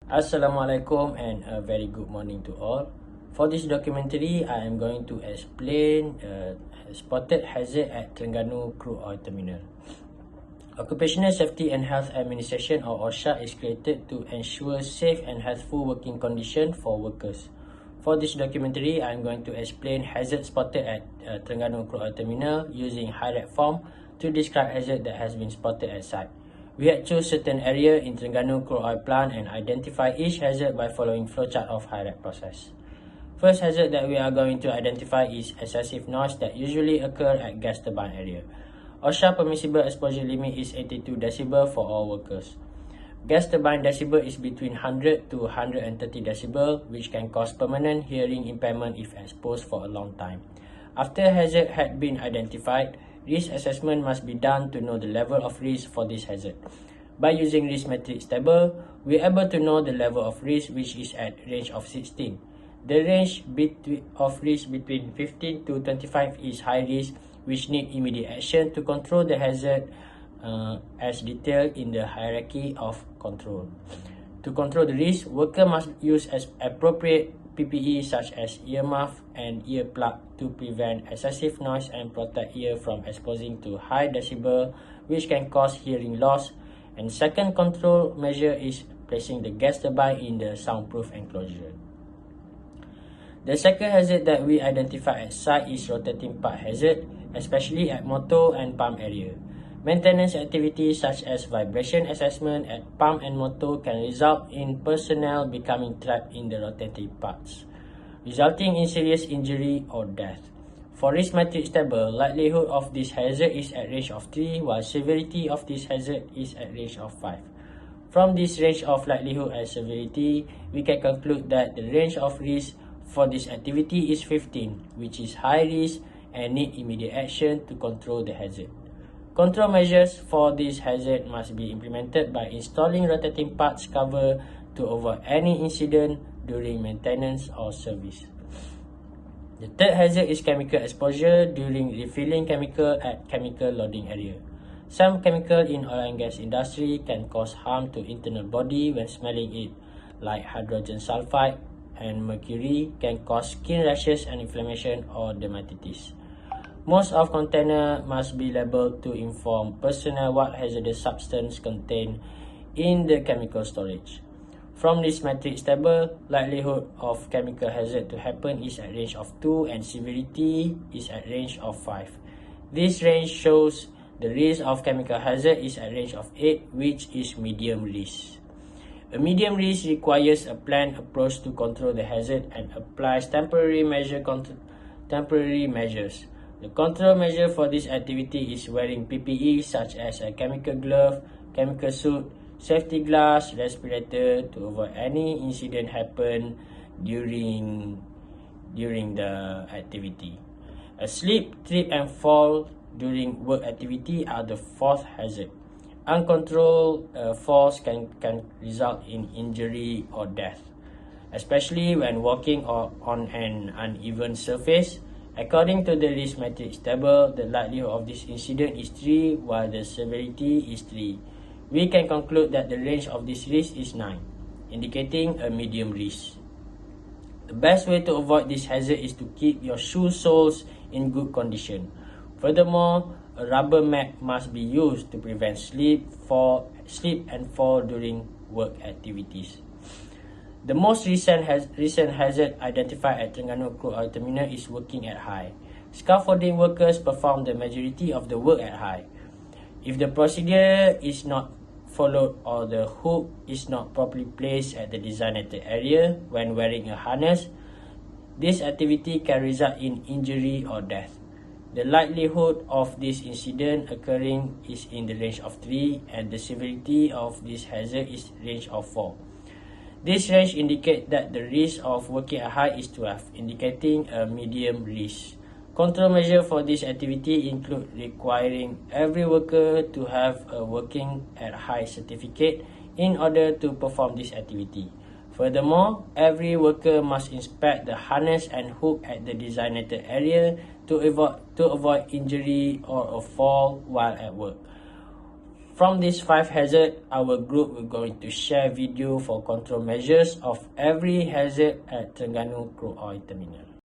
Assalamualaikum and a very good morning to all. For this documentary, I am going to explain spotted hazard at Terengganu Crude Oil Terminal. Occupational Safety and Health Administration or OSHA is created to ensure safe and healthful working conditions for workers. For this documentary, I am going to explain hazard spotted at Terengganu Crude Oil Terminal using high-red form to describe hazard that has been spotted at site. We had choose certain area in Terengganu Crude Oil Plant and identify each hazard by following flowchart of high-red process. First hazard that we are going to identify is excessive noise that usually occur at gas turbine area. OSHA permissible exposure limit is 82 decibel for all workers. Gas turbine decibel is between 100 to 130 decibel, which can cause permanent hearing impairment if exposed for a long time. After hazard had been identified, risk assessment must be done to know the level of risk for this hazard. By using risk matrix table, we are able to know the level of risk which is at range of 16. The range of risk between 15 to 25 is high risk, which need immediate action to control the hazard as detailed in the hierarchy of control. To control the risk, worker must use as appropriate PPE such as ear muff and ear plug to prevent excessive noise and protect ear from exposing to high decibel, which can cause hearing loss. And second control measure is placing the gas turbine in the soundproof enclosure. The second hazard that we identify at site is rotating part hazard, especially at motor and pump area. Maintenance activities such as vibration assessment at pump and motor can result in personnel becoming trapped in the rotating parts, resulting in serious injury or death. For risk matrix table, likelihood of this hazard is at range of 3, while severity of this hazard is at range of 5. From this range of likelihood and severity, we can conclude that the range of risk for this activity is 15, which is high risk and need immediate action to control the hazard. Control measures for this hazard must be implemented by installing rotating parts cover to avoid any incident during maintenance or service. The third hazard is chemical exposure during refilling chemical at chemical loading area. Some chemical in oil and gas industry can cause harm to internal body when smelling it, like hydrogen sulfide and mercury can cause skin rashes and inflammation or dermatitis. Most of container must be labeled to inform personnel what hazardous substance contained in the chemical storage. From this matrix table, likelihood of chemical hazard to happen is at range of 2 and severity is at range of 5. This range shows the risk of chemical hazard is at range of 8, which is medium risk. A medium risk requires a planned approach to control the hazard and applies temporary measures. The control measure for this activity is wearing PPE such as a chemical glove, chemical suit, safety glass, respirator to avoid any incident happen during the activity. A slip, trip and fall during work activity are the fourth hazard. Uncontrolled falls can result in injury or death, especially when walking on an uneven surface. According to the risk matrix table, the likelihood of this incident is 3, while the severity is 3. We can conclude that the range of this risk is 9, indicating a medium risk. The best way to avoid this hazard is to keep your shoe soles in good condition. Furthermore, a rubber mat must be used to prevent slip and fall during work activities. The most recent hazard identified at Terengganu Crude Oil Terminal is working at high. Scaffolding workers perform the majority of the work at high. If the procedure is not followed or the hook is not properly placed at the designated area when wearing a harness, this activity can result in injury or death. The likelihood of this incident occurring is in the range of 3 and the severity of this hazard is range of 4. This range indicates that the risk of working at high is 12, indicating a medium risk. Control measures for this activity include requiring every worker to have a working at high certificate in order to perform this activity. Furthermore, every worker must inspect the harness and hook at the designated area to avoid injury or a fall while at work. From these 5 hazards, our group will going to share video for control measures of every hazard at Terengganu Crude Oil Terminal.